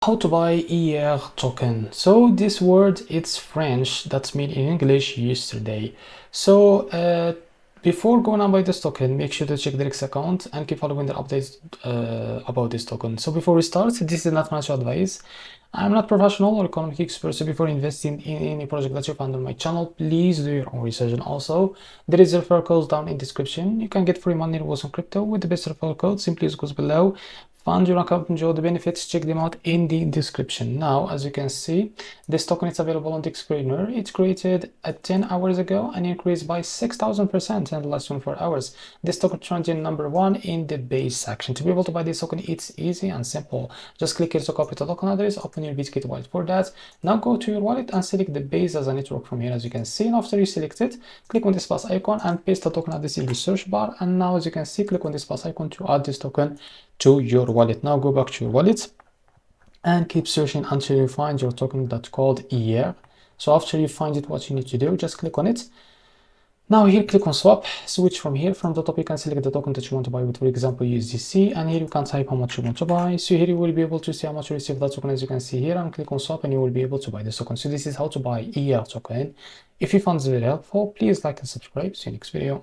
How to buy HEIR token. So this word, it's French, that's mean in English yesterday. So before going on by this token, make sure to check the Rex account and keep following the updates about this token. So before we start, this is not financial advice. I'm not professional or economic expert, so before investing in any project that you find on my channel, please do your own research. And also, there is a referral code down in description. You can get free money rewards on crypto with the best referral code. Simply use goes below. Fund your account, enjoy the benefits, check them out in the description. Now, as you can see, this token is available on the screener. It's created at 10 hours ago and increased by 6,000% in the last 24 hours. This token trends in #1 in the base section. To be able to buy this token, it's easy and simple. Just click here to copy the token address, open your BitKit wallet for that. Now go to your wallet and select the base as a network from here, as you can see. And after you select it, click on this plus icon and paste the token address in the search bar. And now, as you can see, click on this plus icon to add this token to your wallet. Now go back to your wallet and keep searching until you find your token that's called HEIR. So after you find it, what you need to do, just click on it. Now here, click on swap, switch from here. From the top, you can select the token that you want to buy with, for example, USDC, and here you can type how much you want to buy. So here you will be able to see how much you receive that token, as you can see here, and click on swap and you will be able to buy this token. So this is how to buy HEIR token. If you found this video helpful, please like and subscribe. See you next video.